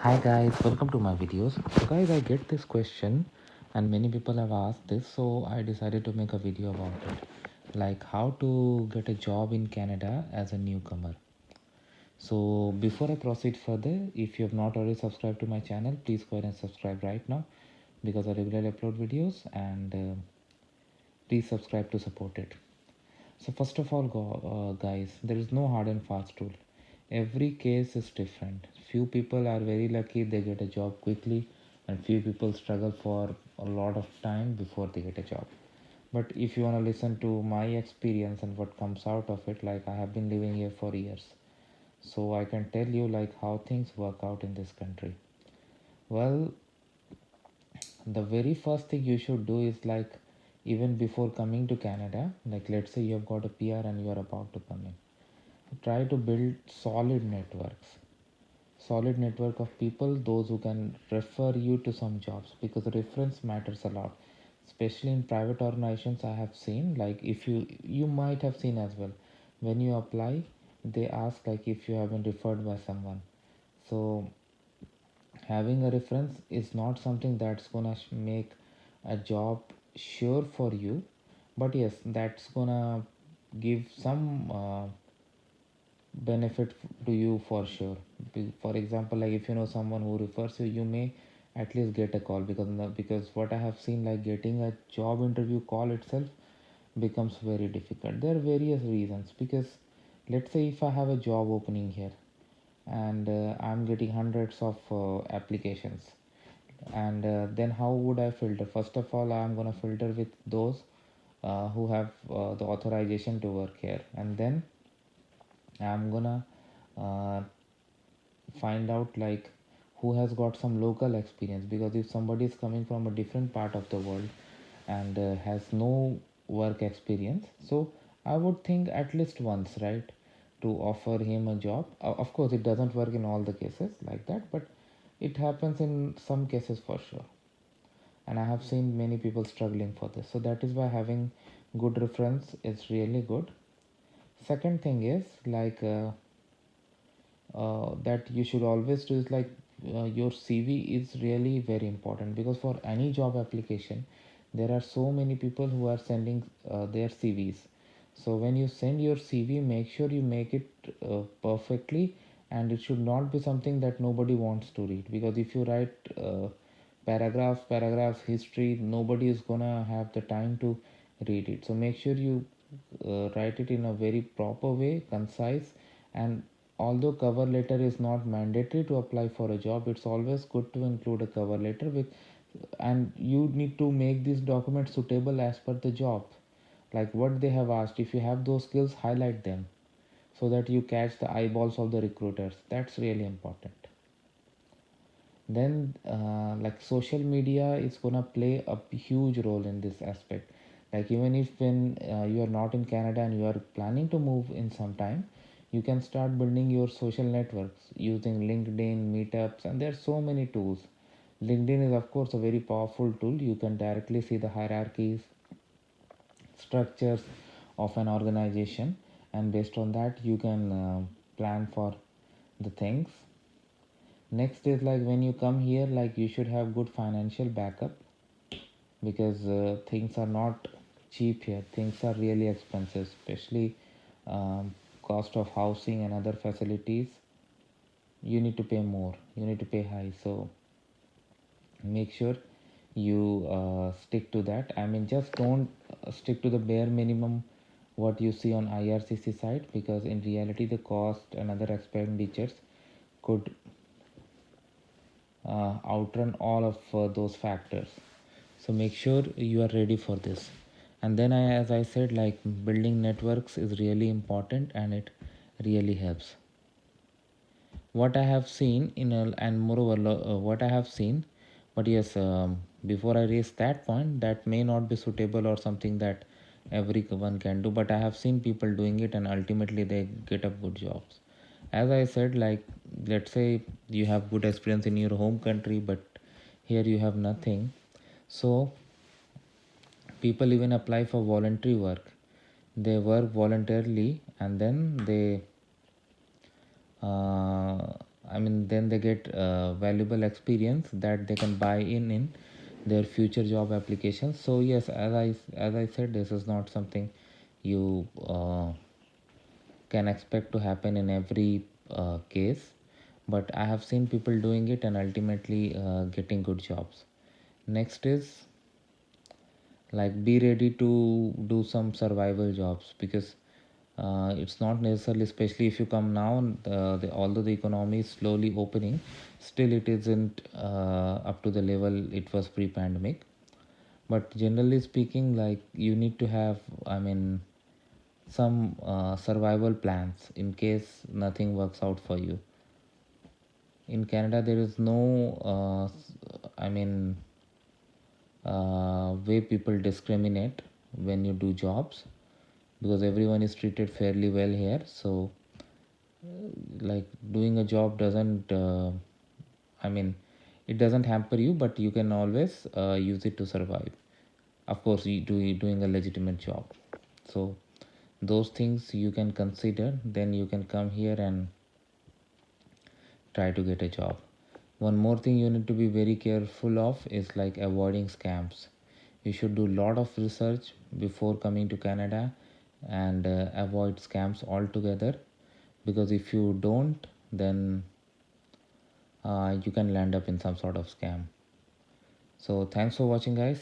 Hi guys, welcome to my videos. So guys, I get this question and many people have asked this, so I decided to make a video about it. Like how to get a job in Canada as a newcomer. So before I proceed further, if you have not already subscribed to my channel, please go ahead and subscribe right now because I regularly upload videos and please subscribe to support it. So first of all, guys, there is no hard and fast rule. Every case is different. Few people are very lucky, they get a job quickly, and few people struggle for a lot of time before they get a job. But if you want to listen to my experience and what comes out of it, like I have been living here for years, so I can tell you like how things work out in this country. Well, the very first thing you should do is like even before coming to Canada, like let's say you have got a PR and you are about to come in, try to build solid network of people, those who can refer you to some jobs, because reference matters a lot, especially in private organizations. I have seen, like if you might have seen as well, when you apply they ask like if you have been referred by someone. So having a reference is not something that's gonna make a job sure for you, but yes, that's gonna give some benefit to you for sure. For example, like if you know someone who refers you, you may at least get a call, because what I have seen, like getting a job interview call itself becomes very difficult. There are various reasons, because let's say if I have a job opening here and I'm getting hundreds of applications, and then how would I filter? First of all, I'm gonna filter with those who have the authorization to work here, and then I'm gonna uh, find out like who has got some local experience, because if somebody is coming from a different part of the world and has no work experience, so I would think at least once, right, to offer him a job. Of course it doesn't work in all the cases like that, but it happens in some cases for sure, and I have seen many people struggling for this. So that is why having good reference is really good. Second thing is like that you should always do is like your CV is really very important, because for any job application there are so many people who are sending their CVs. So when you send your CV, make sure you make it perfectly, and it should not be something that nobody wants to read, because if you write paragraphs history, nobody is gonna have the time to read it. So make sure you write it in a very proper way, concise. And although cover letter is not mandatory to apply for a job, it's always good to include a cover letter with, and you need to make this document suitable as per the job, like what they have asked. If you have those skills, highlight them so that you catch the eyeballs of the recruiters. That's really important. Then like social media is gonna play a huge role in this aspect. Like even if when you are not in Canada and you are planning to move in some time, you can start building your social networks using LinkedIn, meetups, and there are so many tools. LinkedIn is of course a very powerful tool. You can directly see the hierarchies, structures of an organization, and based on that you can plan for the things. Next is like when you come here, like you should have good financial backup, because things are not cheap here. Things are really expensive, especially cost of housing and other facilities. You need to pay more, you need to pay high. So make sure you stick to that. I mean, just don't stick to the bare minimum what you see on IRCC site, because in reality the cost and other expenditures could outrun all of those factors. So make sure you are ready for this. And then as I said, like building networks is really important, and it really helps. What I have seen in a, and moreover what I have seen, but yes, before I raise that point, that may not be suitable or something that everyone can do, but I have seen people doing it and ultimately they get up good jobs. As I said, like let's say you have good experience in your home country, but here you have nothing. So people even apply for voluntary work. They work voluntarily and then they uh, I mean, then they get valuable experience that they can buy in their future job applications. So yes, as I said, this is not something you can expect to happen in every case, but I have seen people doing it and ultimately getting good jobs. Next is like be ready to do some survival jobs, because it's not necessarily, especially if you come now, although the economy is slowly opening, still it isn't up to the level it was pre-pandemic. But generally speaking, like you need to have, I mean, some survival plans in case nothing works out for you. In Canada, there is no I mean way people discriminate when you do jobs, because everyone is treated fairly well here. So like doing a job doesn't I mean, it doesn't hamper you, but you can always use it to survive. Of course, doing a legitimate job. So those things you can consider, then you can come here and try to get a job. One more thing you need to be very careful of is like avoiding scams. You should do a lot of research before coming to Canada and avoid scams altogether, because if you don't, then you can land up in some sort of scam. So thanks for watching, guys.